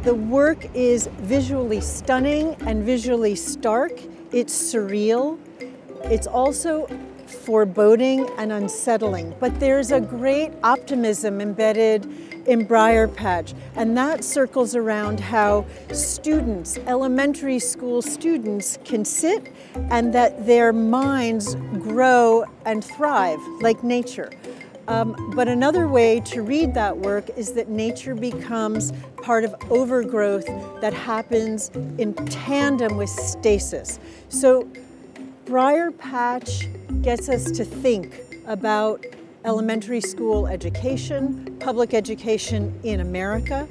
The work is visually stunning and visually stark. It's surreal. It's also foreboding and unsettling, but there's a great optimism embedded in Brier Patch, and that circles around how students, elementary school students, can sit and that their minds grow and thrive like nature. But another way to read that work is that nature becomes part of overgrowth that happens in tandem with stasis. So Brier Patch gets us to think about elementary school education, public education in America.